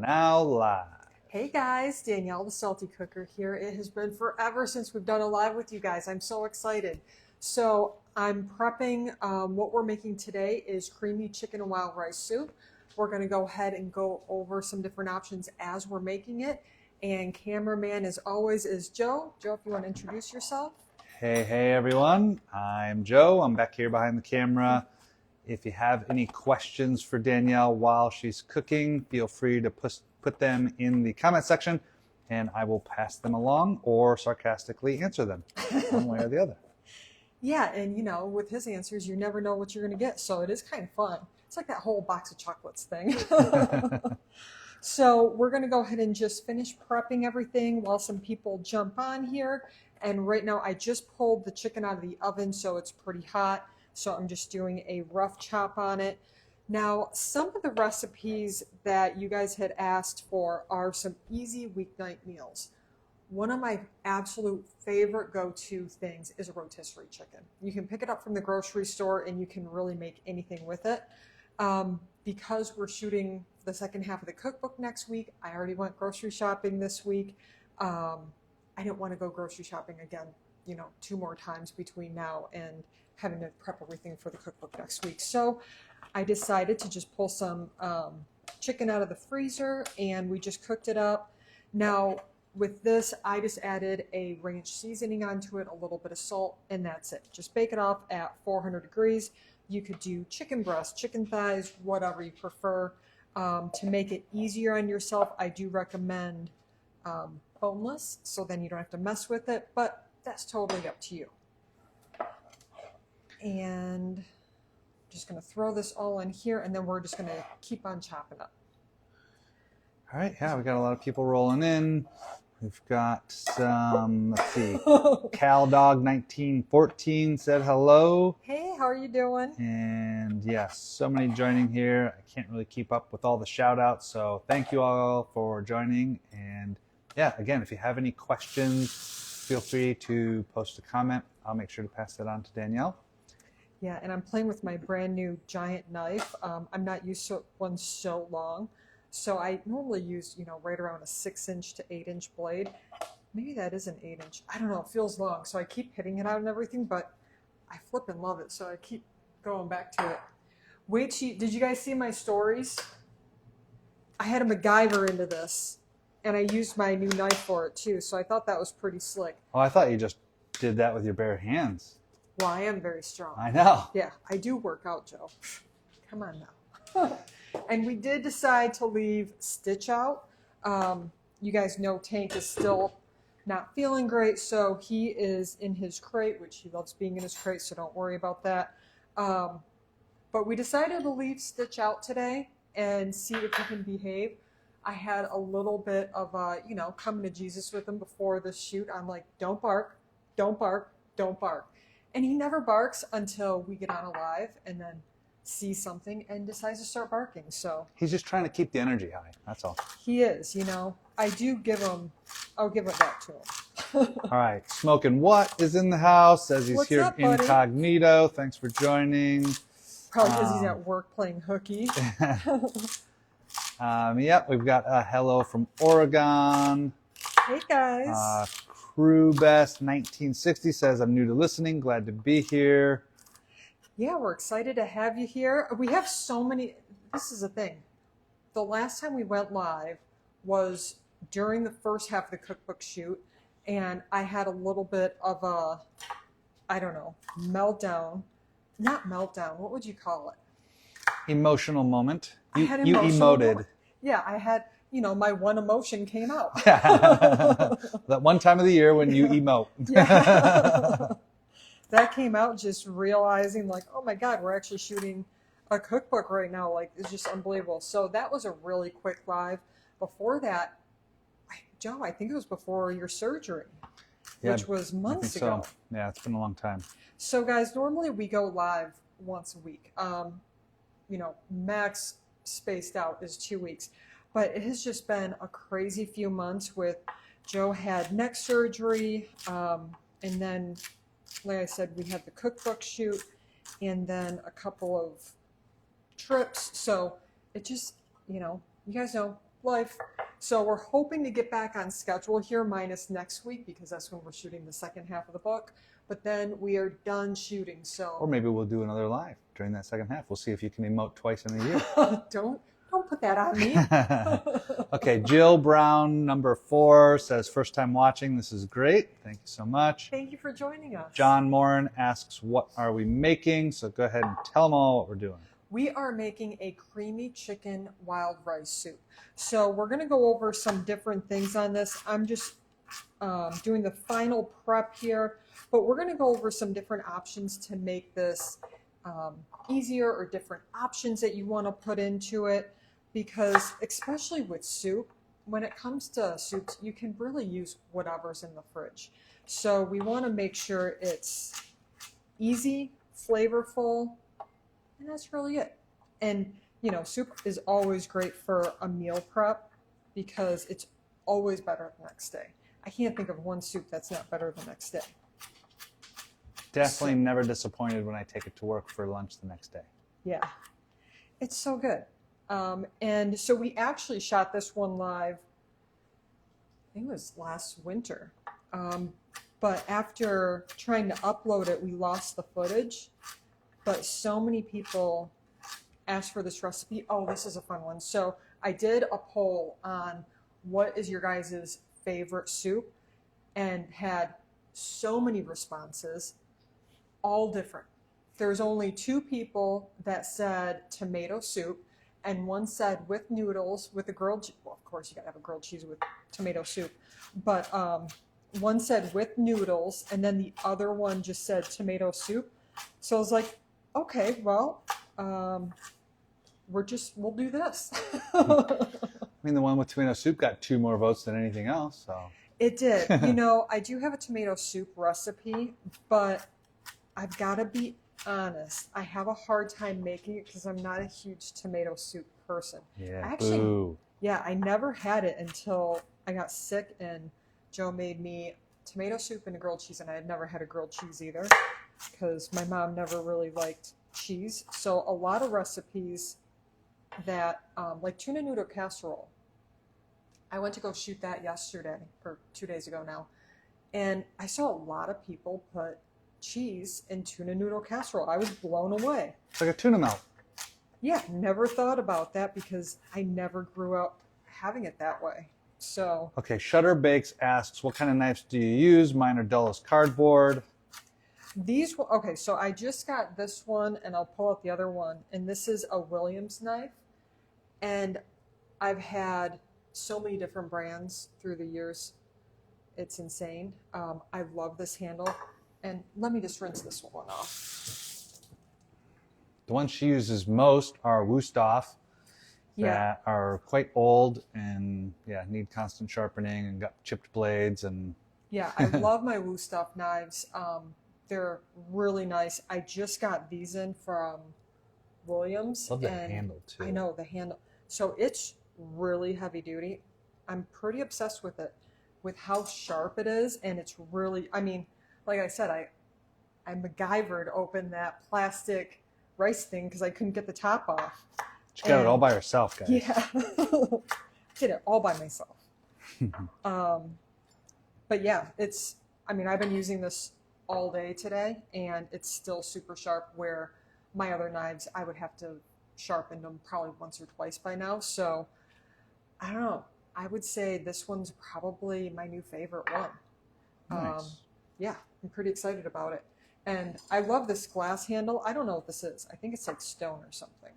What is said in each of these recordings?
now live. Hey guys, Danielle the Salty Cooker here. It has been forever since we've done a live with you guys. I'm so excited. So I'm prepping, what we're making today is creamy chicken and wild rice soup. We're going to go ahead and go over some different options as we're making it. And cameraman as always is Joe. Joe, if you want to introduce yourself. Hey everyone, I'm Joe. I'm back here behind the camera. If you have any questions for Danielle while she's cooking, feel free to put them in the comment section and I will pass them along or sarcastically answer them one way or the other. Yeah, and you know, with his answers, you never know what you're going to get. So it is kind of fun. It's like that whole box of chocolates thing. So we're going to go ahead and just finish prepping everything while some people jump on here. And right now I just pulled the chicken out of the oven, so it's pretty hot. So I'm just doing a rough chop on it. Now, some of the recipes that you guys had asked for are some easy weeknight meals. One of my absolute favorite go-to things is a rotisserie chicken. You can pick it up from the grocery store and you can really make anything with it. Because we're shooting the second half of the cookbook next week, I already went grocery shopping this week. I didn't want to go grocery shopping again, 2 more times between now and having to prep everything for the cookbook next week. So I decided to just pull some chicken out of the freezer and we just cooked it up. Now with this, I just added a ranch seasoning onto it, a little bit of salt, and that's it. Just bake it off at 400 degrees. You could do chicken breast, chicken thighs, whatever you prefer. To make it easier on yourself, I do recommend boneless, so then you don't have to mess with it, but that's totally up to you. And I'm just going to throw this all in here, and then we're just going to keep on chopping up. All right, yeah, we got a lot of people rolling in. We've got some, let's see, CalDog1914 said hello. Hey, how are you doing? And yes, so many joining here. I can't really keep up with all the shout outs, so thank you all for joining. And yeah, again, if you have any questions, feel free to post a comment. I'll make sure to pass that on to Danielle. Yeah, and I'm playing with my brand new giant knife. I'm not used to one so long. So I normally use, right around a 6-inch to 8-inch blade. Maybe that is an 8-inch. I don't know. It feels long. So I keep hitting it out and everything, but I flip and love it. So I keep going back to it. Did you guys see my stories? I had a MacGyver into this, and I used my new knife for it too. So I thought that was pretty slick. Oh, I thought you just did that with your bare hands. Well, I am very strong. I know. Yeah, I do work out, Joe. Come on now. And we did decide to leave Stitch out. You guys know Tank is still not feeling great, so he is in his crate, which he loves being in his crate, so don't worry about that. But we decided to leave Stitch out today and see if he can behave. I had a little bit of, coming to Jesus with him before the shoot. I'm like, don't bark, don't bark, don't bark. And he never barks until we get on a live and then see something and decides to start barking. So he's just trying to keep the energy high. That's all. He is, I do I'll give it back to him. All right. Smoking What is in the house, says he's What's here up, buddy? incognito. Thanks for joining. Probably because he's at work playing hooky. Yep, we've got a hello from Oregon. Hey guys. Crew Best 1960 says, I'm new to listening. Glad to be here. Yeah, we're excited to have you here. We have so many. This is the thing. The last time we went live was during the first half of the cookbook shoot, and I had a little bit of a, meltdown. Not meltdown. What would you call it? Emotional moment. You emotional emoted. Moment. Yeah, I had, my one emotion came out. That one time of the year when you emote. Yeah. That came out just realizing like, oh my God, we're actually shooting a cookbook right now. Like, it's just unbelievable. So that was a really quick live. Before that, Joe, I think it was before your surgery, which was months ago. So. Yeah, it's been a long time. So guys, normally we go live once a week. Max spaced out is 2 weeks. But it has just been a crazy few months with Joe had neck surgery, and then like I said, we had the cookbook shoot and then a couple of trips. So it just, you guys know life. So we're hoping to get back on schedule here, minus next week, because that's when we're shooting the second half of the book. But then we are done shooting. So Or maybe we'll do another live during that second half. We'll see if you can emote twice in a year. Don't put that on me. Okay, Jill Brown, number 4, says, first time watching. This is great. Thank you so much. Thank you for joining us. John Morin asks, what are we making? So go ahead and tell them all what we're doing. We are making a creamy chicken wild rice soup. So we're going to go over some different things on this. I'm just doing the final prep here, but we're going to go over some different options to make this easier, or different options that you want to put into it, because especially with soup, when it comes to soups, you can really use whatever's in the fridge. So we want to make sure it's easy, flavorful, and that's really it. And, you know, soup is always great for a meal prep because it's always better the next day. I can't think of one soup that's not better the next day. Definitely never disappointed when I take it to work for lunch the next day. Yeah, it's so good. And so we actually shot this one live, I think it was last winter. But after trying to upload it, we lost the footage. But so many people asked for this recipe. Oh, this is a fun one. So I did a poll on what is your guys' favorite soup, and had so many responses, all different. There's only 2 people that said tomato soup, and one said with noodles, with a grilled, well, of course you gotta have a grilled cheese with tomato soup, but one said with noodles, and then the other one just said tomato soup. So I was like, okay, well, we'll do this. I mean, the one with tomato soup got 2 more votes than anything else, so. It did. You know, I do have a tomato soup recipe, but I've got to be honest. I have a hard time making it because I'm not a huge tomato soup person. Yeah, Actually, boo. yeah, I never had it until I got sick and Joe made me tomato soup and a grilled cheese, and I had never had a grilled cheese either because my mom never really liked cheese. So a lot of recipes that, like tuna noodle casserole, I went to go shoot that yesterday, or 2 days ago now, and I saw a lot of people put cheese in tuna noodle casserole. I was blown away. It's like a tuna melt. Yeah, never thought about that because I never grew up having it that way. So Okay, Shutter Bakes asks, what kind of knives do you use? Mine are dull as cardboard. these, okay, so I just got this one, and I'll pull out the other one, and this is a Williams knife, and I've had so many different brands through the years. It's insane. I love this handle. And let me just rinse this one off. The ones she uses most are Wusthof that are quite old and need constant sharpening and got chipped blades. And yeah, I love my Wusthof knives. They're really nice. I just got these in from Williams. Love the handle too. I know the handle. So it's really heavy duty. I'm pretty obsessed with it, with how sharp it is, and it's really, I mean, like I said, I MacGyvered open that plastic rice thing because I couldn't get the top off. She got it all by herself, guys. Yeah, did it all by myself. But yeah, it's, I mean, I've been using this all day today, and it's still super sharp, where my other knives, I would have to sharpen them probably once or twice by now. So I don't know. I would say this one's probably my new favorite one. Nice. Yeah, I'm pretty excited about it. And I love this glass handle. I don't know what this is. I think it's like stone or something.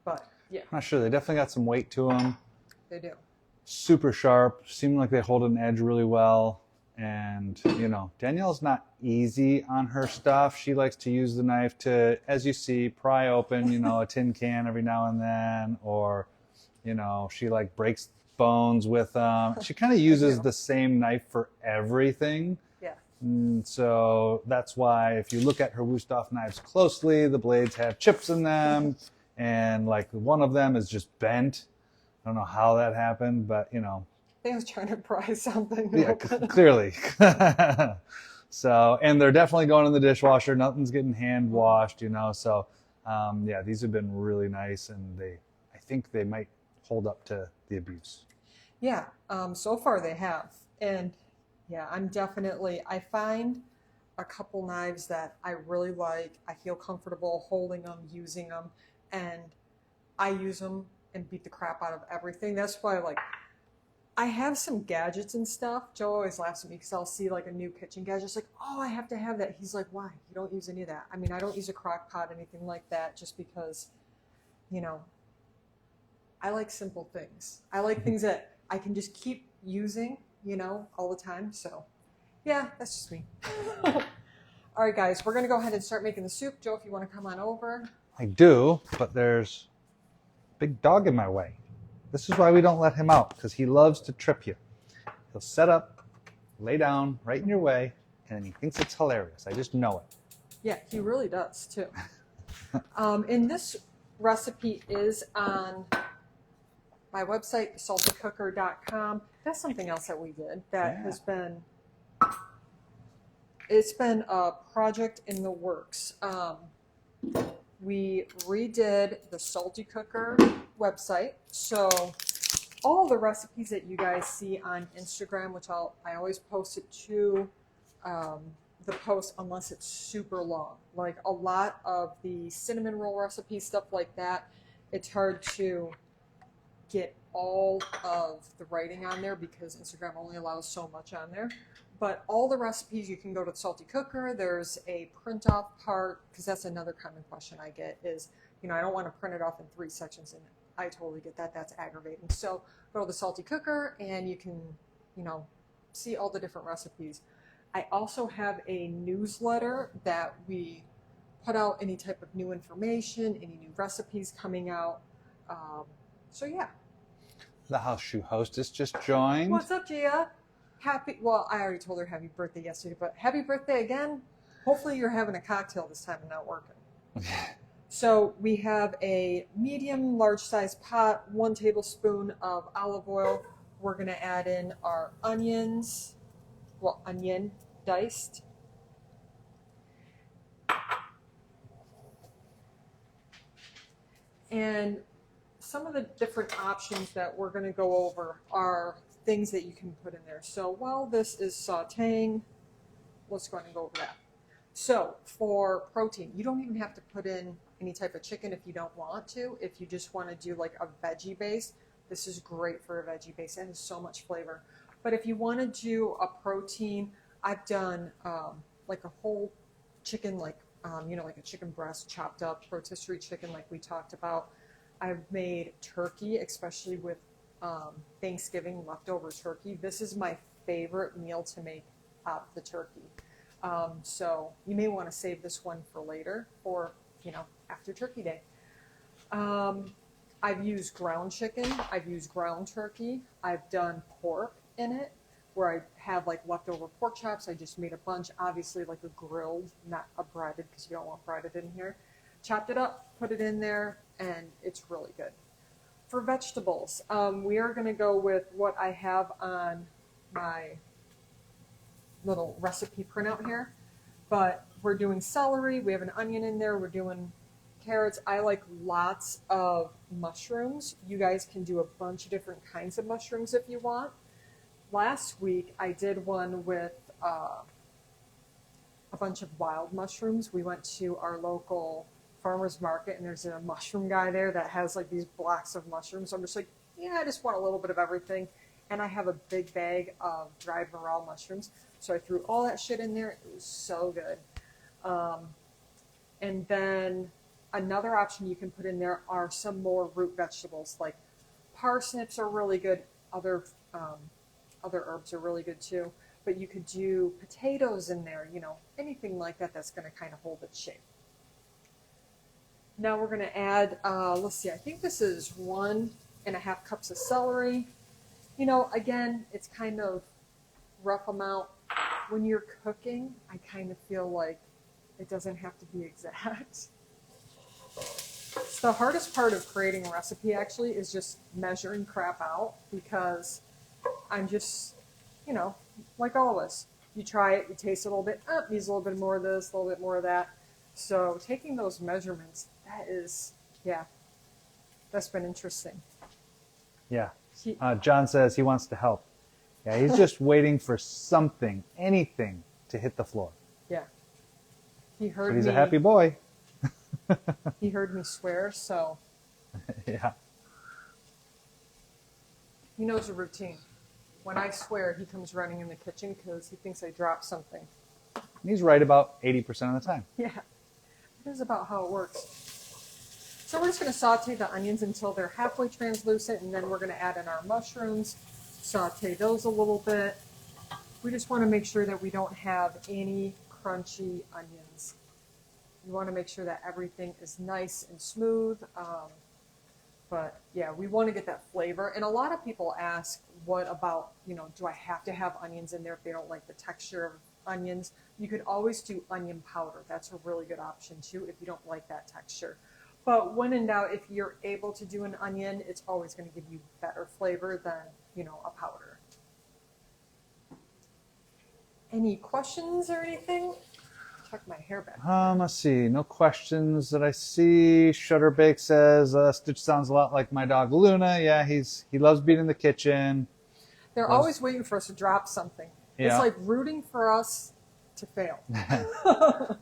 But yeah, I'm not sure. They definitely got some weight to them. they do. Super sharp. Seem like they hold an edge really well. And, you know, Danielle's not easy on her stuff. She likes to use the knife to, as you see, pry open, you know, a tin can every now and then. Or, you know, she like breaks bones with them. She kind of uses the same knife for everything. Yeah. So that's why if you look at her Wusthof knives closely, the blades have chips in them, and like one of them is just bent. I don't know how that happened, but you know. I think I was trying to pry something. Yeah, clearly. So, and they're definitely going in the dishwasher. Nothing's getting hand washed, you know. So, yeah, these have been really nice, and I think they might hold up to the abuse. Yeah, so far they have. And yeah, I find a couple knives that I really like. I feel comfortable holding them, using them, and I use them and beat the crap out of everything. That's why, like, I have some gadgets and stuff. Joe always laughs at me because I'll see like a new kitchen gadget. It's like, oh, I have to have that. He's like, why? You don't use any of that. I mean, I don't use a crock pot, anything like that, just because, you know, I like simple things. I like things that I can just keep using, you know, all the time. So, yeah, that's just me. All right, guys, we're going to go ahead and start making the soup. Joe, if you want to come on over. I do, but there's a big dog in my way. This is why we don't let him out, because he loves to trip you. He'll set up, lay down right in your way, and he thinks it's hilarious. I just know it. Yeah, he really does, too. And this recipe is on my website, saltycooker.com. That's something else that we did that has been, it's been a project in the works. We redid the Salty Cooker website. So all the recipes that you guys see on Instagram, which I always post it to the post unless it's super long. Like a lot of the cinnamon roll recipes, stuff like that, it's hard to get all of the writing on there because Instagram only allows so much on there. But all the recipes, you can go to the Salty Cooker. There's a print off part, because that's another common question I get is, you know, I don't want to print it off in 3 sections, and I totally get that. That's aggravating. So go to the Salty Cooker and you can, you know, see all the different recipes. I also have a newsletter that we put out any type of new information, any new recipes coming out. So yeah. The house shoe hostess just joined. What's up, Gia? Well, I already told her happy birthday yesterday, but happy birthday again. Hopefully you're having a cocktail this time and not working. So we have a medium large size pot, 1 tablespoon of olive oil. We're going to add in our onions, onion diced. And some of the different options that we're going to go over are things that you can put in there. So while this is sauteing, let's go ahead and go over that. So for protein, you don't even have to put in any type of chicken if you don't want to. If you just want to do like a veggie base, this is great for a veggie base and has so much flavor. But if you want to do a protein, I've done like a whole chicken, like you know, like a chicken breast chopped up, rotisserie chicken like we talked about. I've made turkey, especially with Thanksgiving leftover turkey. This is my favorite meal to make out of the turkey. So you may want to save this one for later or, you know, after Turkey Day. I've used ground chicken. I've used ground turkey. I've done pork in it where I have like leftover pork chops. I just made a bunch, obviously like a grilled, not a breaded because you don't want breaded in here. Chopped it up, put it in there, and it's really good. For vegetables, we are going to go with what I have on my little recipe printout here. But we're doing celery, we have an onion in there, we're doing carrots. I like lots of mushrooms. You guys can do a bunch of different kinds of mushrooms if you want. Last week I did one with a bunch of wild mushrooms. We went to our local farmer's market and there's a mushroom guy there that has like these blocks of mushrooms. So I'm just like, yeah, I just want a little bit of everything. And I have a big bag of dried morel mushrooms. So I threw all that shit in there. It was so good. And then another option you can put in there are some more root vegetables. Like parsnips are really good. Other herbs are really good too. But you could do potatoes in there, you know, anything like that that's going to kind of hold its shape. Now we're going to add, let's see, I think this is 1.5 cups of celery. You know, again, it's kind of rough amount. When you're cooking, I kind of feel like it doesn't have to be exact. The hardest part of creating a recipe actually is just measuring crap out because I'm just, you know, like all of us. You try it, you taste it a little bit, needs a little bit more of this, a little bit more of that. So taking those measurements, that is, yeah, that's been interesting. Yeah, John says he wants to help. Yeah, he's just waiting for something, anything, to hit the floor. Yeah. He heard But he's me. a happy boy. He heard me swear, so Yeah. he knows the routine. When I swear, he comes running in the kitchen because he thinks I dropped something. And he's right about 80% of the time. Yeah, that is about how it works. So we're just going to saute the onions until they're halfway translucent, and then we're going to add in our mushrooms, saute those a little bit. We just want to make sure that we don't have any crunchy onions. You want to make sure that everything is nice and smooth. But yeah, we want to get that flavor. And a lot of people ask, what about, do I have to have onions in there if they don't like the texture of onions? You could always do onion powder. That's a really good option too if you don't like that texture. But when in doubt, if you're able to do an onion, it's always going to give you better flavor than, a powder. Any questions or anything? Tuck my hair back. Let's see. No questions that I see. Shutterbake says Stitch sounds a lot like my dog Luna. Yeah, he loves being in the kitchen. They're always waiting for us to drop something. Yeah. It's like rooting for us to fail.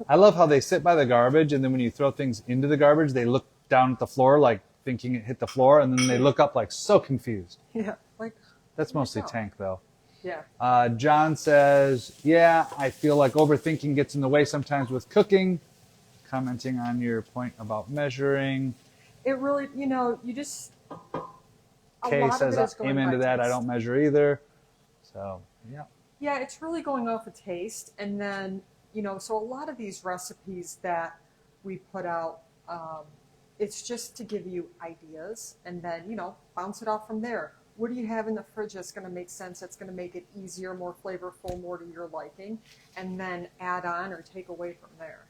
I love how they sit by the garbage, and then when you throw things into the garbage, they look down at the floor like thinking it hit the floor, and then they look up like so confused. Yeah, like That's mostly Tank though. yeah. John says, yeah, I feel like overthinking gets in the way sometimes with cooking. Commenting on your point about measuring. It really, you just. Kay says, amen to that. I don't measure either. So, yeah. Yeah, it's really going off of taste. And then, so a lot of these recipes that we put out, it's just to give you ideas and then, bounce it off from there. What do you have in the fridge that's going to make sense, that's going to make it easier, more flavorful, more to your liking, and then add on or take away from there.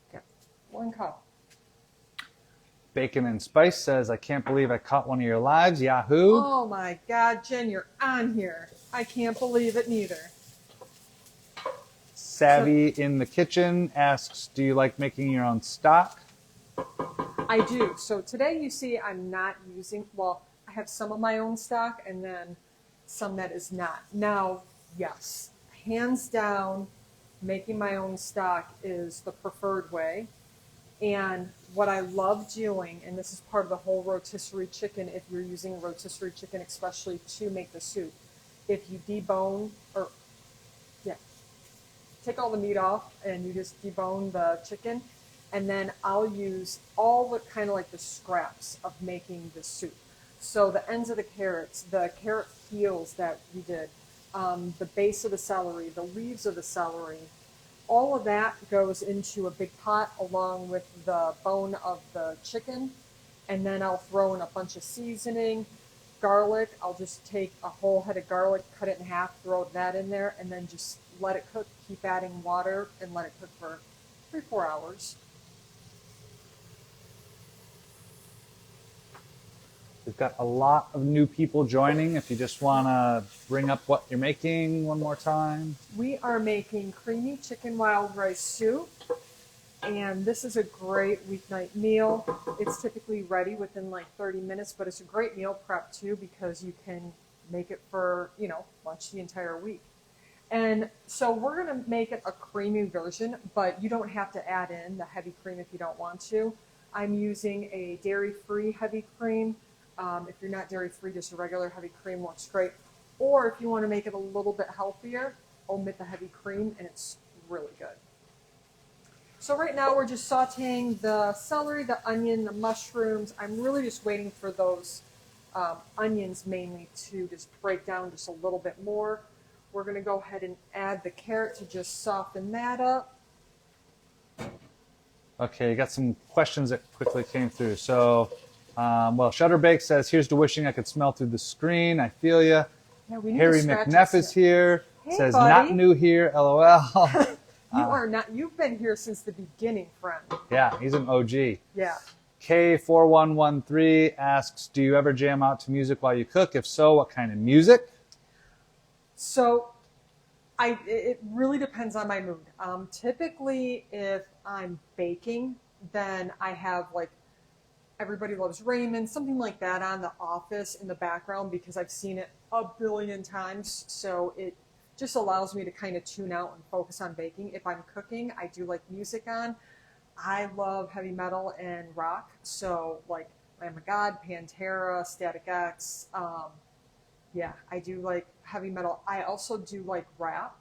Okay, 1 cup. Bacon and Spice says, I can't believe I caught one of your lives. Yahoo. Oh my God, Jen, you're on here. I can't believe it neither. Savvy in the Kitchen asks, do you like making your own stock? I do. So today you see I'm not using, I have some of my own stock and then some that is not. Now, yes, hands down, making my own stock is the preferred way. And what I love doing, and this is part of the whole rotisserie chicken, if you're using rotisserie chicken, especially to make the soup, if you debone, take all the meat off and you just debone the chicken, and then I'll use all the kind of like the scraps of making the soup. So the ends of the carrots, the carrot peels that we did, the base of the celery, the leaves of the celery, all of that goes into a big pot along with the bone of the chicken, and then I'll throw in a bunch of seasoning, garlic. I'll just take a whole head of garlic, cut it in half, throw that in there, and then just let it cook. Keep adding water and let it cook for 3-4 hours. We've got a lot of new people joining. If you just want to bring up what you're making one more time. We are making creamy chicken wild rice soup, and this is a great weeknight meal. It's typically ready within like 30 minutes, but it's a great meal prep too because you can make it for, lunch the entire week. And so we're going to make it a creamy version, but you don't have to add in the heavy cream if you don't want to. I'm using a dairy-free heavy cream. If you're not dairy-free, just a regular heavy cream works great. Or if you want to make it a little bit healthier, omit the heavy cream, and it's really good. So right now we're just sauteing the celery, the onion, the mushrooms. I'm really just waiting for those onions mainly to just break down just a little bit more. We're going to go ahead and add the carrot to just soften that up. Okay, you got some questions that quickly came through. So, Shutterbake says, here's to wishing I could smell through the screen. I feel ya. Yeah, we need Harry to scratch McNeff this is here. Hey, Says, buddy. not new here, LOL. You are not. You've been here since the beginning, friend. Yeah, he's an OG. Yeah. K4113 asks, do you ever jam out to music while you cook? If so, what kind of music? So, it really depends on my mood. Typically, if I'm baking, then I have like Everybody Loves Raymond, something like that on The Office in the background because I've seen it a billion times. So it just allows me to kind of tune out and focus on baking. If I'm cooking, I do like music on. I love heavy metal and rock. So like Lamb of God, Pantera, Static X. Yeah, I do like heavy metal. I also do like rap.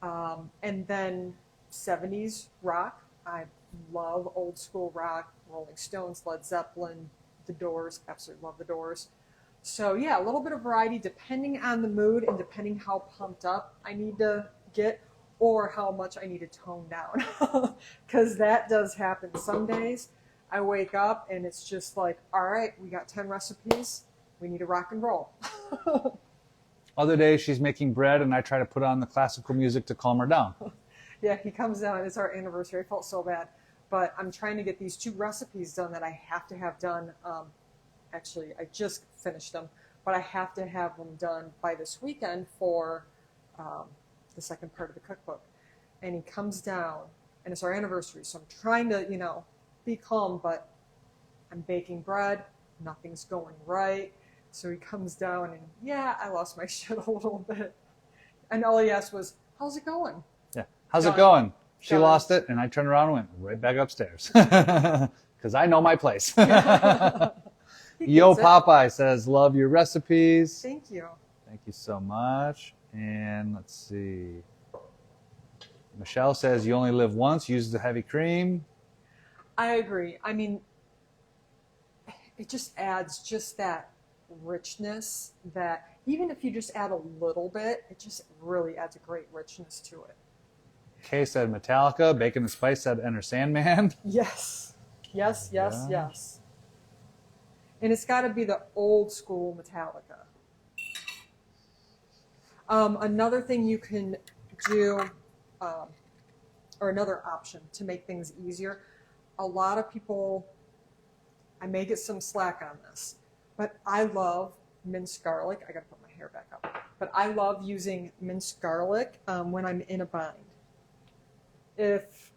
And then 70s rock. I love old school rock, Rolling Stones, Led Zeppelin, The Doors. Absolutely love The Doors. So yeah, a little bit of variety depending on the mood and depending how pumped up I need to get or how much I need to tone down. Because that does happen some days. I wake up and it's just like, all right, we got 10 recipes. We need to rock and roll. Other days she's making bread and I try to put on the classical music to calm her down. Yeah, he comes down. It's our anniversary. I felt so bad. But I'm trying to get these 2 recipes done that I have to have done. Actually, I just finished them, but I have to have them done by this weekend for the second part of the cookbook. And he comes down, and it's our anniversary. So I'm trying to, be calm, but I'm baking bread. Nothing's going right. So he comes down, and yeah, I lost my shit a little bit. And all he asked was, "How's it going?" Yeah. How's Done. it going? She Done. lost it, and I turned around and went right back upstairs. Because I know my place. Yo Popeye says, love your recipes. Thank you. Thank you so much. And let's see. Michelle says, you only live once, use the heavy cream. I agree. I mean, it just adds just that richness that even if you just add a little bit, it just really adds a great richness to it. Kay said Metallica. Bacon and Spice said Enter Sandman. Yes. Yes, yes, Yeah. yes. And it's got to be the old school Metallica. Another thing you can do, or another option to make things easier, a lot of people, I may get some slack on this, but I love minced garlic. I got to put my hair back up. But I love using minced garlic when I'm in a bind. If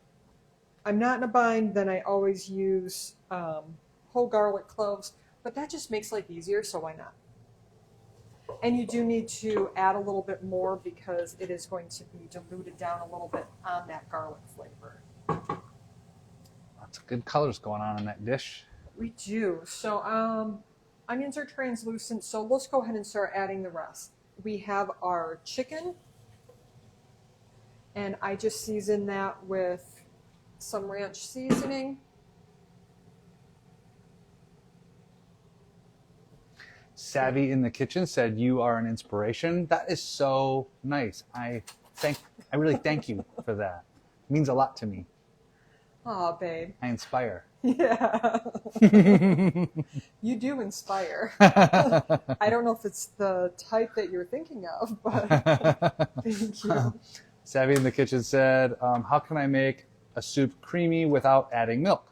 I'm not in a bind, then I always use whole garlic cloves, but that just makes life easier, so why not? And you do need to add a little bit more because it is going to be diluted down a little bit on that garlic flavor. Lots of good colors going on in that dish. We do. So onions are translucent, so let's go ahead and start adding the rest. We have our chicken, and I just season that with some ranch seasoning. Savvy in the Kitchen said you are an inspiration. That is so nice. I really thank you for that. It means a lot to me. Aw, babe. I inspire. Yeah. You do inspire. I don't know if it's the type that you're thinking of, but thank you. Savvy in the Kitchen said, how can I make a soup creamy without adding milk?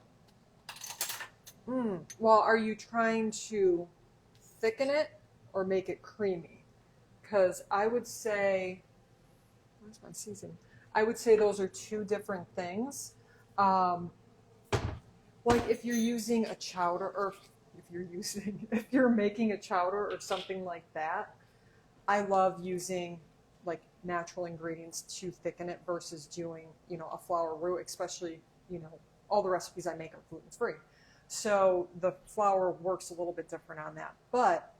Well, are you trying to thicken it or make it creamy? Because I would say, where's my seasoning? I would say those are 2 different things. Like if you're using a chowder, or if you're making a chowder or something like that, I love using like natural ingredients to thicken it versus doing, a flour roux, especially, all the recipes I make are gluten-free. So the flour works a little bit different on that. But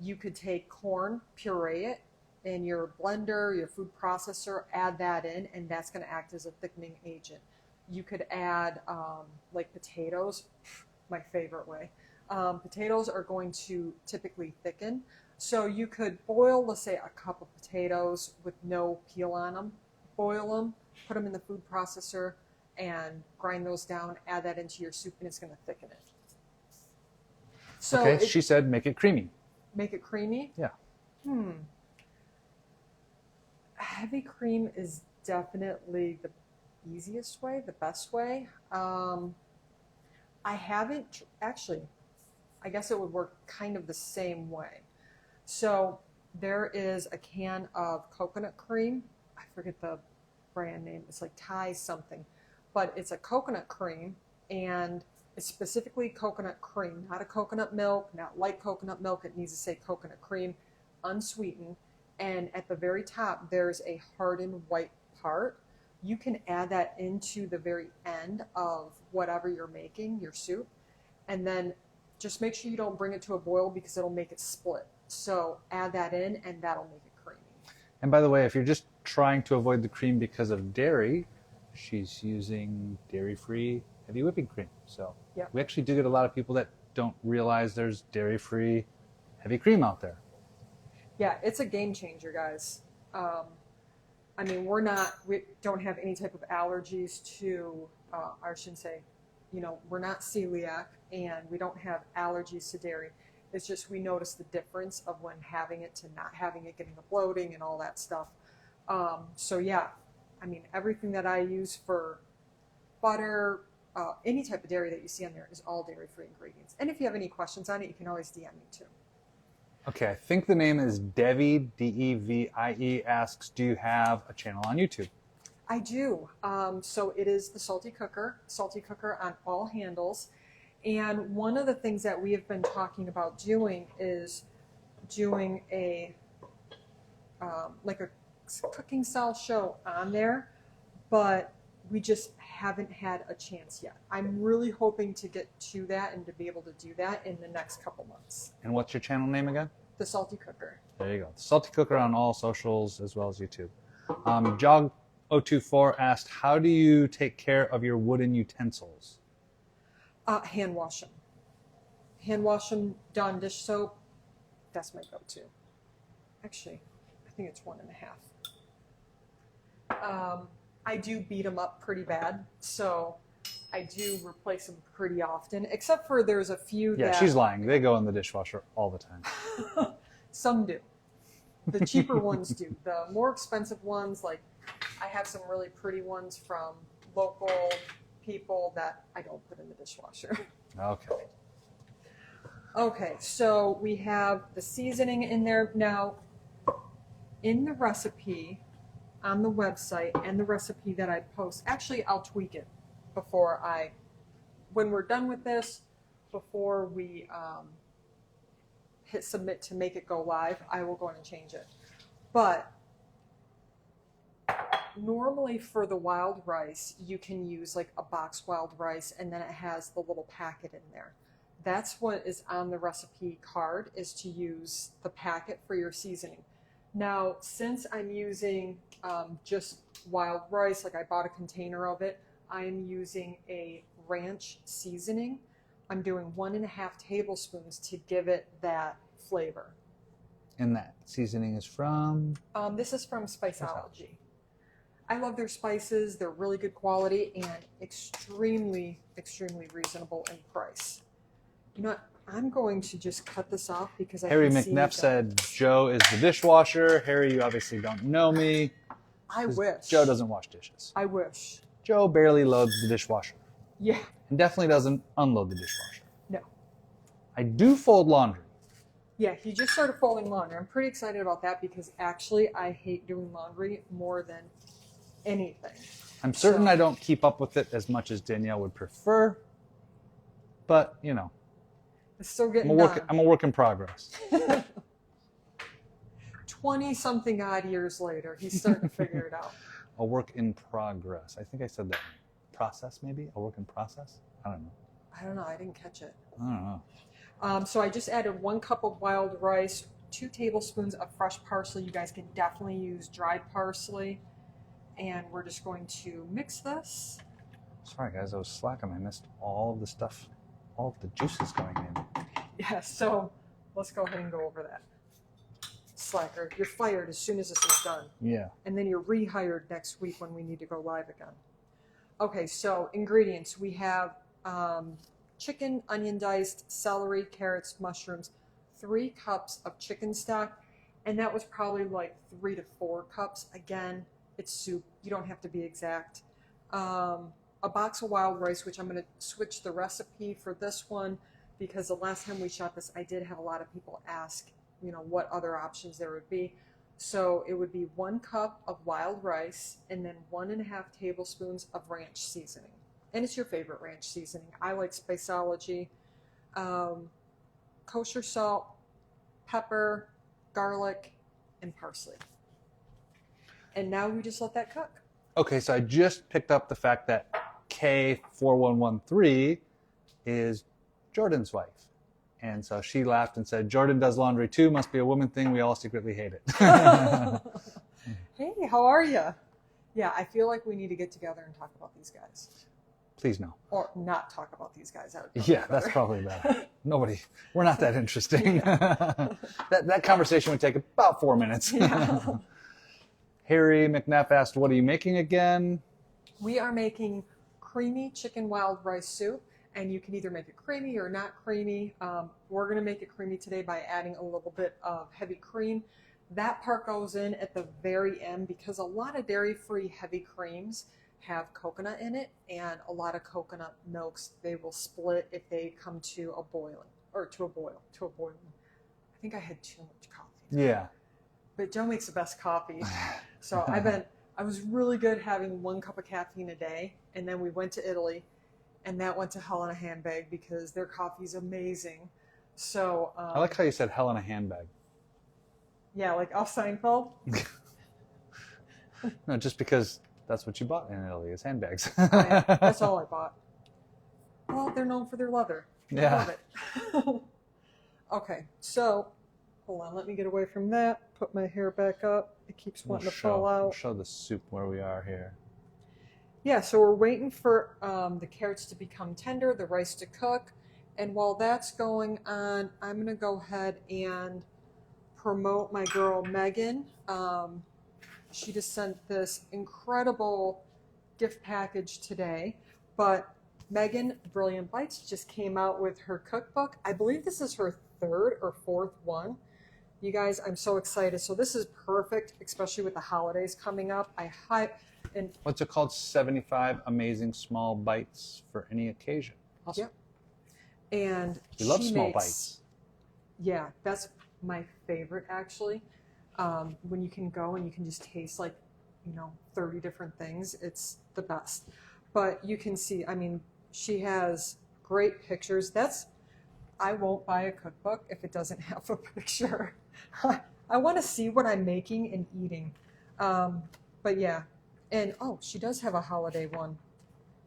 you could take corn, puree it in your blender, your food processor, add that in, and that's going to act as a thickening agent. You could add like potatoes, my favorite way. Potatoes are going to typically thicken. So you could boil, let's say, a cup of potatoes with no peel on them, boil them, put them in the food processor, and grind those down, add that into your soup, and it's going to thicken it. So okay, she said make it creamy. Make it creamy? Yeah. Heavy cream is definitely the easiest way, the best way. I haven't, actually, I guess it would work kind of the same way. So there is a can of coconut cream. I forget the brand name. It's like Thai something. But it's a coconut cream, and It's specifically coconut cream, not a coconut milk, not light coconut milk. It needs to say coconut cream, unsweetened. And at the very top, there's a hardened white part. You can add that into the very end of whatever you're making, your soup. And then just make sure you don't bring it to a boil because it'll make it split. So add that in and that'll make it creamy. And by the way, if you're just trying to avoid the cream because of dairy, she's using dairy-free heavy whipping cream. So Yep. we actually do get a lot of people that don't realize there's dairy-free heavy cream out there. Yeah, it's a game changer, guys. I mean, we don't have any type of allergies to, I shouldn't say, we're not celiac and we don't have allergies to dairy. It's just we notice the difference of when having it to not having it, getting the bloating and all that stuff. So yeah, I mean, everything that I use for butter, any type of dairy that you see on there is all dairy-free ingredients. And if you have any questions on it, you can always DM me too. Okay, I think the name is Devi, Devie, asks, do you have a channel on YouTube? I do. So it is the Salty Cooker on all handles. And one of the things that we have been talking about doing is doing a like a cooking style show on there, but we just haven't had a chance yet. I'm really hoping to get to that and to be able to do that in the next couple months. And what's your channel name again? The Salty Cooker. There you go. The Salty Cooker on all socials as well as YouTube. Jog024 asked, how do you take care of your wooden utensils? Hand wash them. Hand wash them, Dawn dish soap. That's my go-to. Actually, I think it's 1.5. I do beat them up pretty bad, so I do replace them pretty often, except for there's a few that... Yeah, she's lying. They go in the dishwasher all the time. Some do. The cheaper ones do. The more expensive ones, like I have some really pretty ones from local people that I don't put in the dishwasher. Okay. Okay, so we have the seasoning in there. Now, in the recipe on the website and the recipe that I post, actually I'll tweak it when we're done with this, before we hit submit to make it go live, I will go in and change it. But normally for the wild rice, you can use like a box wild rice and then it has the little packet in there. That's what is on the recipe card, is to use the packet for your seasoning. Now, since I'm using just wild rice, like I bought a container of it, I'm using a ranch seasoning. I'm doing 1.5 tablespoons to give it that flavor. And that seasoning is from? This is from Spiceology. I love their spices. They're really good quality and extremely, extremely reasonable in price. You know what? I'm going to just cut this off because Harry McNeff said, Joe is the dishwasher. Harry, you obviously don't know me. I wish. Joe doesn't wash dishes. I wish. Joe barely loads the dishwasher. Yeah. And definitely doesn't unload the dishwasher. No. I do fold laundry. Yeah, he just started folding laundry. I'm pretty excited about that because actually I hate doing laundry more than anything. I'm certain I don't keep up with it as much as Danielle would prefer, but you know, it's still getting done. I'm a work in progress. 20-something odd years later, he's starting to figure it out. A work in progress. I think I said that. Process, maybe? A work in process? I don't know. I don't know. I didn't catch it. I don't know. So I just added 1 cup of wild rice, 2 tablespoons of fresh parsley. You guys can definitely use dried parsley. And we're just going to mix this. Sorry, guys. I was slacking. I missed all of the stuff, all of the juices going in. Yeah, so let's go ahead and go over that. Slacker, you're fired as soon as this is done. Yeah. And then you're rehired next week when we need to go live again. Okay, so ingredients. We have chicken, onion diced, celery, carrots, mushrooms, 3 cups of chicken stock, and that was probably like 3 to 4 cups. Again, it's soup. You don't have to be exact. A box of wild rice, which I'm going to switch the recipe for this one because the last time we shot this, I did have a lot of people ask, you know, what other options there would be. So it would be 1 cup of wild rice and then 1.5 tablespoons of ranch seasoning. And it's your favorite ranch seasoning. I like Spiceology. Kosher salt, pepper, garlic, and parsley. And now we just let that cook. Okay, so I just picked up the fact that K4113 is Jordan's wife. And so she laughed and said, Jordan does laundry too, must be a woman thing, we all secretly hate it. Hey, how are you? Yeah, I feel like we need to get together and talk about these guys. Please no. Or not talk about these guys. Yeah, that's probably better. Nobody, we're not that interesting. that conversation would take about 4 minutes. Yeah. Harry McNabb asked, what are you making again? We are making creamy chicken wild rice soup, and you can either make it creamy or not creamy. We're going to make it creamy today by adding a little bit of heavy cream. That part goes in at the very end because a lot of dairy-free heavy creams have coconut in it, and a lot of coconut milks, they will split if they come to a boiling. I think I had too much coffee. Yeah. But Joe makes the best coffee. So I was really good having 1 cup of caffeine a day, and then we went to Italy, and that went to hell in a handbag because their coffee's amazing. So I like how you said hell in a handbag. Yeah, like off Seinfeld. No, just because that's what you bought in Italy is handbags. Oh, yeah, that's all I bought. Well, they're known for their leather. Yeah. I love it. Okay, so hold on, let me get away from that. Put my hair back up. It keeps wanting to fall out. We'll show the soup where we are here. Yeah, so we're waiting for the carrots to become tender, the rice to cook. And while that's going on, I'm going to go ahead and promote my girl Megan. She just sent this incredible gift package today. But Megan Brilliant Bites just came out with her cookbook. I believe this is her 3rd or 4th one. You guys, I'm so excited. So this is perfect, especially with the holidays coming up. What's it called? 75 amazing small bites for any occasion. Awesome. Yep. And we love small bites. Yeah, that's my favorite actually. When you can go and you can just taste 30 different things, it's the best. But you can see, I mean, she has great pictures. I won't buy a cookbook if it doesn't have a picture. I want to see what I'm making and eating. But yeah, and she does have a holiday one.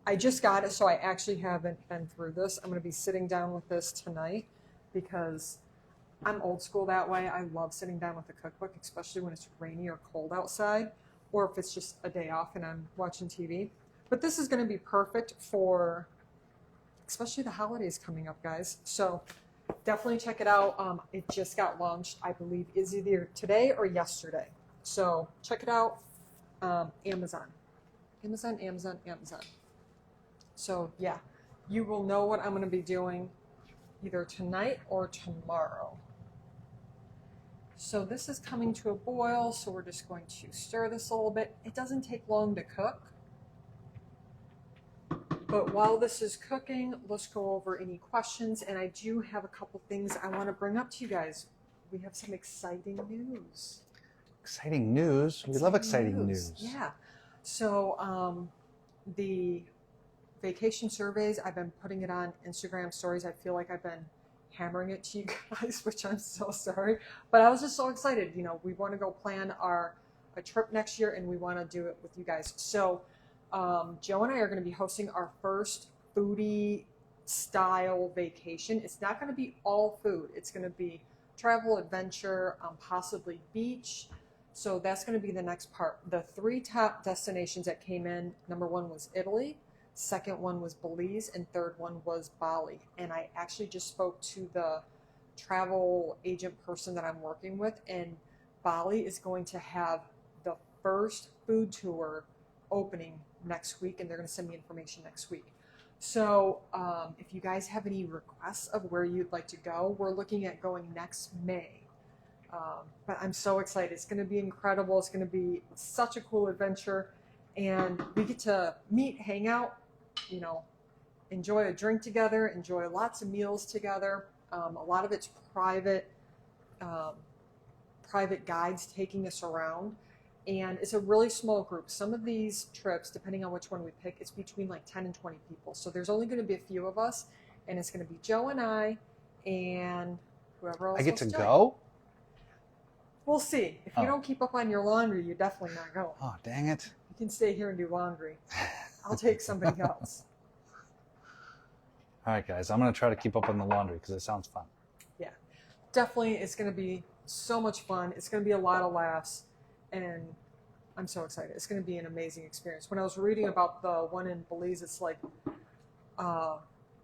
I just got it, so I actually haven't been through this. I'm going to be sitting down with this tonight because I'm old school that way. I love sitting down with a cookbook, especially when it's rainy or cold outside, or if it's just a day off and I'm watching TV. But this is going to be perfect for especially the holidays coming up, guys. So definitely check it out. It just got launched, I believe, is either today or yesterday. So check it out. Amazon. So yeah, you will know what I'm going to be doing either tonight or tomorrow. So this is coming to a boil, so we're just going to stir this a little bit. It doesn't take long to cook. But while this is cooking, let's go over any questions. And I do have a couple things I want to bring up to you guys. We have some exciting news. Exciting news? We love exciting news. Yeah. So the vacation surveys, I've been putting it on Instagram stories. I feel like I've been hammering it to you guys, which I'm so sorry. But I was just so excited. We want to go plan a trip next year, and we want to do it with you guys. So Joe and I are going to be hosting our first foodie style vacation. It's not going to be all food. It's going to be travel, adventure, possibly beach. So that's going to be the next part. The 3 top destinations that came in, number 1 was Italy, second one was Belize, and third one was Bali. And I actually just spoke to the travel agent person that I'm working with, and Bali is going to have the first food tour opening next week, and they're going to send me information next week. So if you guys have any requests of where you'd like to go, we're looking at going next May. But I'm so excited. It's going to be incredible. It's going to be such a cool adventure, and we get to meet, hang out, enjoy a drink together, enjoy lots of meals together. A lot of it's private guides taking us around. And it's a really small group. Some of these trips, depending on which one we pick, it's between like 10 and 20 people. So there's only going to be a few of us, and it's going to be Joe and I and whoever else I get wants to join. go? We'll see. If you don't keep up on your laundry, you're definitely not going. Oh, dang it. You can stay here and do laundry. I'll take somebody else. All right, guys. I'm going to try to keep up on the laundry because it sounds fun. Yeah. Definitely, it's going to be so much fun. It's going to be a lot of laughs. And I'm so excited. It's going to be an amazing experience. When I was reading about the one in Belize, it's like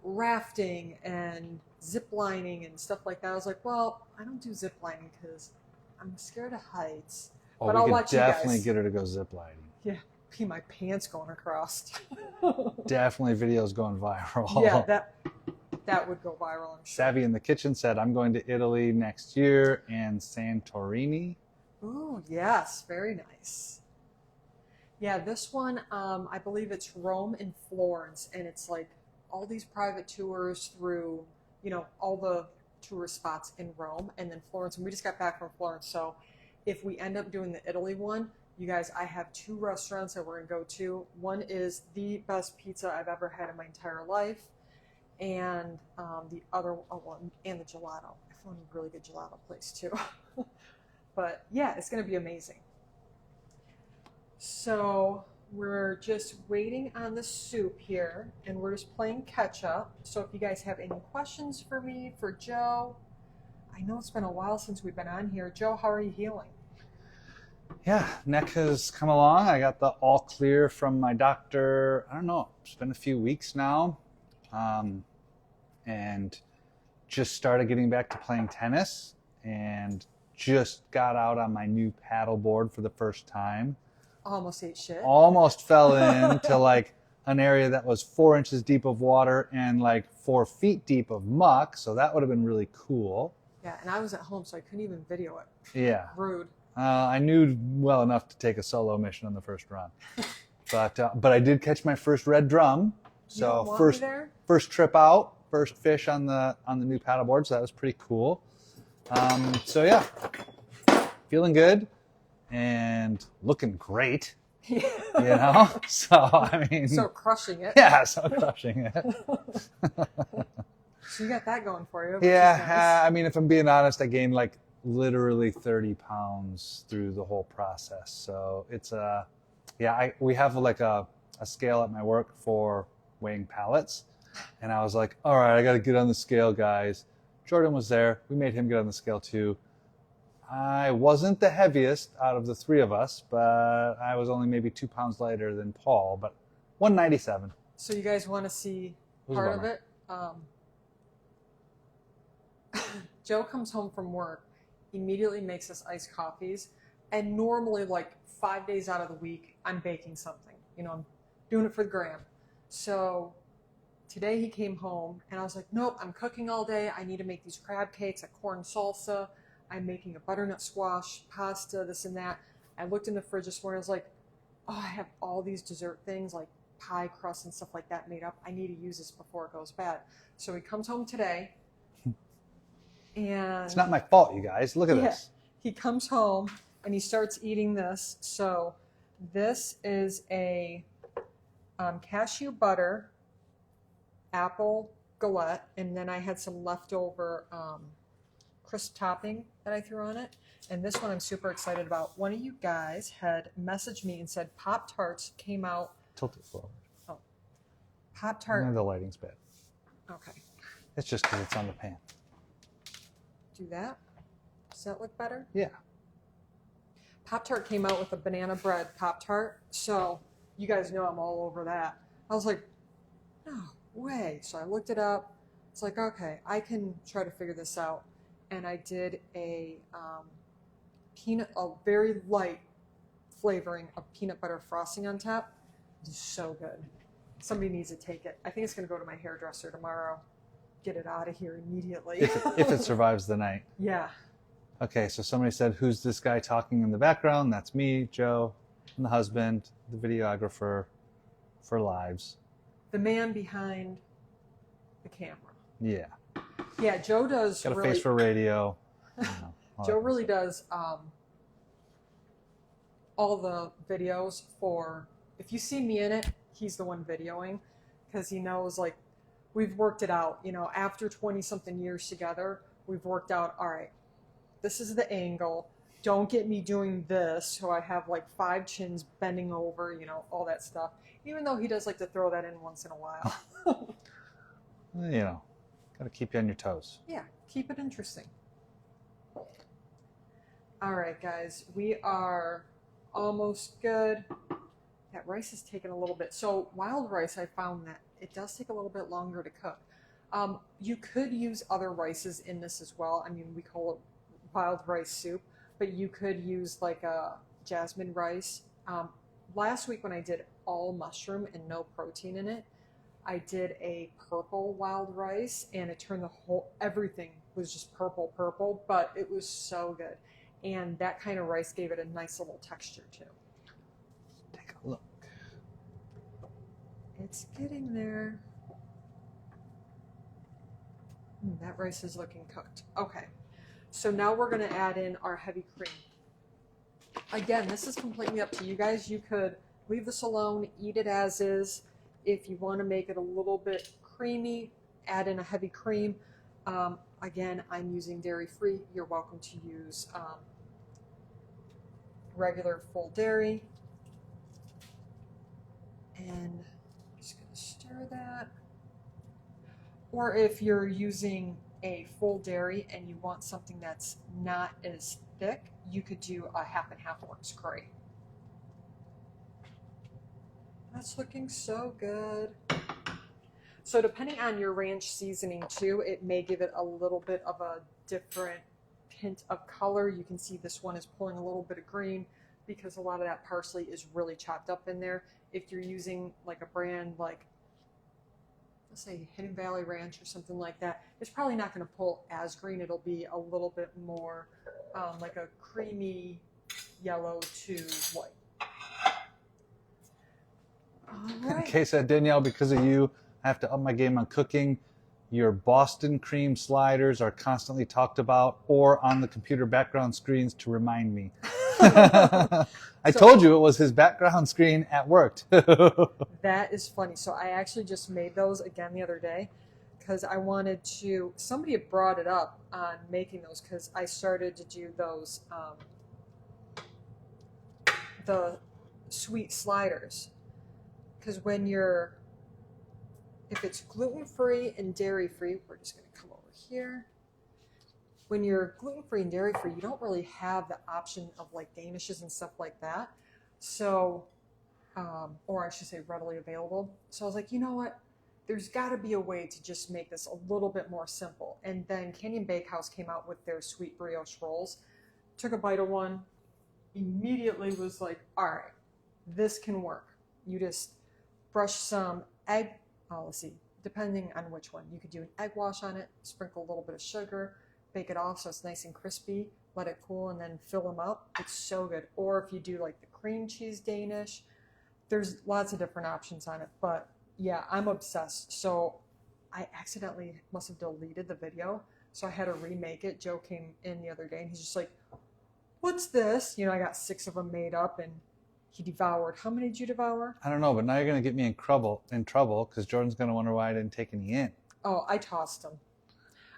rafting and zip lining and stuff like that. I was like, well, I don't do zip lining because I'm scared of heights. Oh, but we I'll could let definitely you guys. get her to go zip lining. Yeah, pee my pants going across. Definitely videos going viral. Yeah, that would go viral, I'm sure. Savvy in the Kitchen said, I'm going to Italy next year and Santorini. Ooh, yes, very nice. Yeah, this one, I believe it's Rome and Florence, and it's like all these private tours through, all the tourist spots in Rome and then Florence. And we just got back from Florence, so if we end up doing the Italy one, you guys, I have 2 restaurants that we're going to go to. One is the best pizza I've ever had in my entire life, and the other one, and the gelato. I found a really good gelato place too. But yeah, it's going to be amazing. So we're just waiting on the soup here, and we're just playing catch up. So if you guys have any questions for me, for Joe, I know it's been a while since we've been on here. Joe, how are you healing? Yeah, neck has come along. I got the all clear from my doctor. I don't know, it's been a few weeks now. And just started getting back to playing tennis and just got out on my new paddle board for the first time. Almost ate shit. Almost fell into like an area that was 4 inches deep of water and like 4 feet deep of muck. So that would have been really cool. Yeah, and I was at home, so I couldn't even video it. Yeah. Rude. I knew well enough to take a solo mission on the first run. But I did catch my first red drum. So first trip out, first fish on the new paddleboard. So that was pretty cool. So yeah, feeling good and looking great. So I mean, so crushing it. Yeah, so crushing it. So you got that going for you. Yeah, nice. I mean, if I'm being honest, I gained like literally 30 pounds through the whole process. So it's we have like a scale at my work for weighing pallets, and I was like, all right, I got to get on the scale, guys. Jordan was there. We made him get on the scale too. I wasn't the heaviest out of the 3 of us, but I was only maybe 2 pounds lighter than Paul, but 197. So you guys want to see It was part of it? Joe comes home from work, immediately makes us iced coffees, and normally like 5 days out of the week, I'm baking something. I'm doing it for the gram. So today he came home, and I was like, nope, I'm cooking all day. I need to make these crab cakes, a corn salsa. I'm making a butternut squash, pasta, this and that. I looked in the fridge this morning. I was like, oh, I have all these dessert things like pie crust and stuff like that made up. I need to use this before it goes bad. So he comes home today, and it's not my fault, you guys. Look at this. He comes home and he starts eating this. So this is a cashew butter apple galette, and then I had some leftover crisp topping that I threw on it. And this one I'm super excited about. One of you guys had messaged me and said Pop-Tarts came out. Tilt it forward. Oh. Pop-Tart. The lighting's bad. Okay. It's just because it's on the pan. Do that? Does that look better? Yeah. Pop-Tart came out with a banana bread Pop-Tart. So you guys know I'm all over that. I was like, no way. So I looked it up. It's like, okay, I can try to figure this out. And I did a very light flavoring of peanut butter frosting on top. It's so good. Somebody needs to take it. I think it's going to go to my hairdresser tomorrow. Get it out of here immediately. If it survives the night. Yeah. Okay, so somebody said, who's this guy talking in the background? That's me, Joe, and the husband, the videographer for lives. The man behind the camera. Yeah. Yeah, Joe does. Got a face for radio. Joe really does all the videos for, if you see me in it, he's the one videoing, because he knows, like, we've worked it out, you know, after 20 something years together, we've worked out, all right, this is the angle. Don't get me doing this, so I have like 5 chins bending over, you know, all that stuff. Even though he does like to throw that in once in a while. You know, got to keep you on your toes. Yeah, keep it interesting. All right, guys, we are almost good. That rice is taking a little bit. So wild rice, I found that it does take a little bit longer to cook. You could use other rices in this as well. I mean, we call it wild rice soup, but you could use like a jasmine rice. Last week when I did all mushroom and no protein in it, I did a purple wild rice, and it turned everything was just purple, but it was so good. And that kind of rice gave it a nice little texture too. Take a look. It's getting there. That rice is looking cooked. Okay, so now we're going to add in our heavy cream. Again, this is completely up to you guys. You could leave this alone, eat it as is. If you want to make it a little bit creamy, add in a heavy cream. Again, I'm using dairy-free. You're welcome to use regular full dairy. And I'm just going to stir that. Or if you're using a full dairy and you want something that's not as thick, you could do a half and half works great. That's looking so good. So depending on your ranch seasoning too, it may give it a little bit of a different hint of color. You can see this one is pulling a little bit of green because a lot of that parsley is really chopped up in there. If you're using like a brand like, let's say Hidden Valley Ranch or something like that, it's probably not going to pull as green. It'll be a little bit more like a creamy yellow to white. All right. In case that Danielle, because of you, I have to up my game on cooking. Your Boston cream sliders are constantly talked about or on the computer background screens to remind me. I told you it was his background screen at work. That is funny. So I actually just made those again the other day because I wanted to, somebody had brought it up on making those because I started to do those, the sweet sliders. Because when you're, if it's gluten-free and dairy-free, we're just going to come over here. When you're gluten-free and dairy-free, you don't really have the option of like danishes and stuff like that. So, or I should say readily available. So I was like, you know what? There's got to be a way to just make this a little bit more simple. And then Canyon Bakehouse came out with their sweet brioche rolls. Took a bite of one, immediately was like, all right, this can work. You just brush some egg, let's see, depending on which one. You could do an egg wash on it, sprinkle a little bit of sugar, bake it off so it's nice and crispy, let it cool, and then fill them up. It's so good. Or if you do like the cream cheese Danish, there's lots of different options on it. But yeah, I'm obsessed. So I accidentally must have deleted the video, so I had to remake it. Joe came in the other day and he's just like, what's this? You know, I got 6 of them made up and he devoured. How many did you devour? I don't know, but now you're going to get me in trouble because Jordan's going to wonder why I didn't take any in. Oh, I tossed them.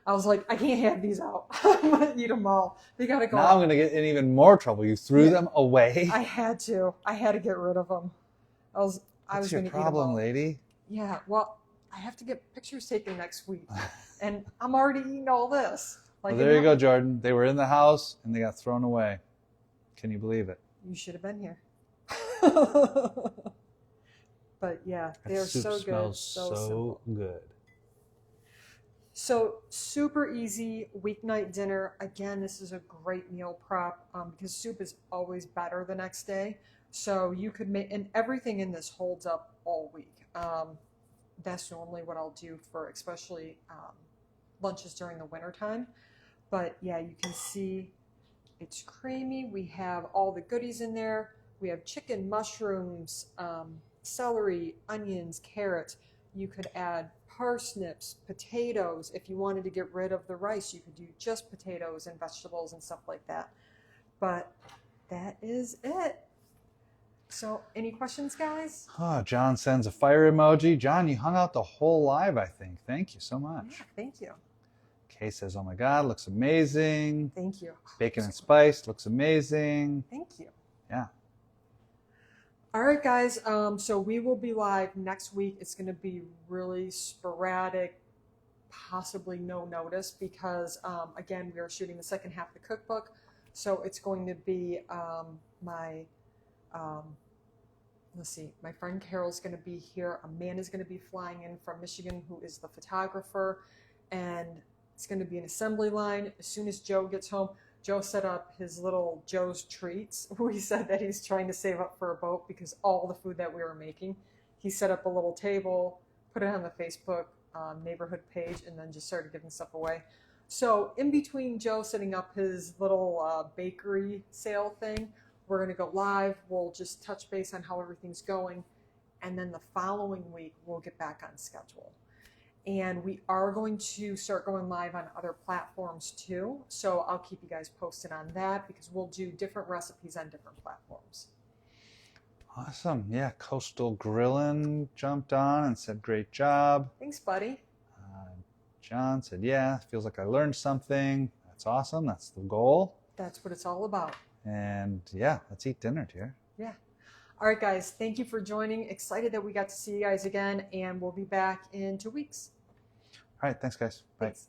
I was like, I can't have these out. I'm going to eat them all. They got to go Now out. I'm going to get in even more trouble. You threw them away. I had to get rid of them. I was What's going your to eat them problem, all. lady? Yeah, well, I have to get pictures taken next week. And I'm already eating all this. Like, Well, there you go, Jordan. They were in the house and they got thrown away. Can you believe it? You should have been here. But yeah, they are so good. Smells So so simple. good. So super easy weeknight dinner. Again, this is a great meal prep because soup is always better the next day. So you could make, and everything in this holds up all week. That's normally what I'll do for especially lunches during the winter time. But yeah, you can see it's creamy. We have all the goodies in there. We have chicken, mushrooms, celery, onions, carrots. You could add parsnips, potatoes. If you wanted to get rid of the rice, you could do just potatoes and vegetables and stuff like that. But that is it. So, any questions, guys? Oh, John sends a fire emoji. John, you hung out the whole live, I think. Thank you so much. Yeah, thank you. Kay says, oh my God, looks amazing. Thank you. Bacon and spice looks amazing. Thank you. Yeah. All right, guys. So we will be live next week. It's going to be really sporadic, possibly no notice, because again, we are shooting the second half of the cookbook. So it's going to be let's see, my friend Carol's going to be here. Amanda's going to be flying in from Michigan, who is the photographer, and it's going to be an assembly line. As soon as Joe gets home, Joe set up his little Joe's Treats. He said that he's trying to save up for a boat because all the food that we were making. He set up a little table, put it on the Facebook neighborhood page, and then just started giving stuff away. So in between Joe setting up his little bakery sale thing, we're going to go live. We'll just touch base on how everything's going. And then the following week, we'll get back on schedule. And we are going to start going live on other platforms too. So I'll keep you guys posted on that because we'll do different recipes on different platforms. Awesome. Yeah, Coastal Grillin' jumped on and said, great job. Thanks, buddy. John said, yeah, feels like I learned something. That's awesome. That's the goal. That's what it's all about. And yeah, let's eat dinner, dear. Yeah. All right, guys. Thank you for joining. Excited that we got to see you guys again, and we'll be back in 2 weeks. All right. Thanks, guys. Bye. Thanks.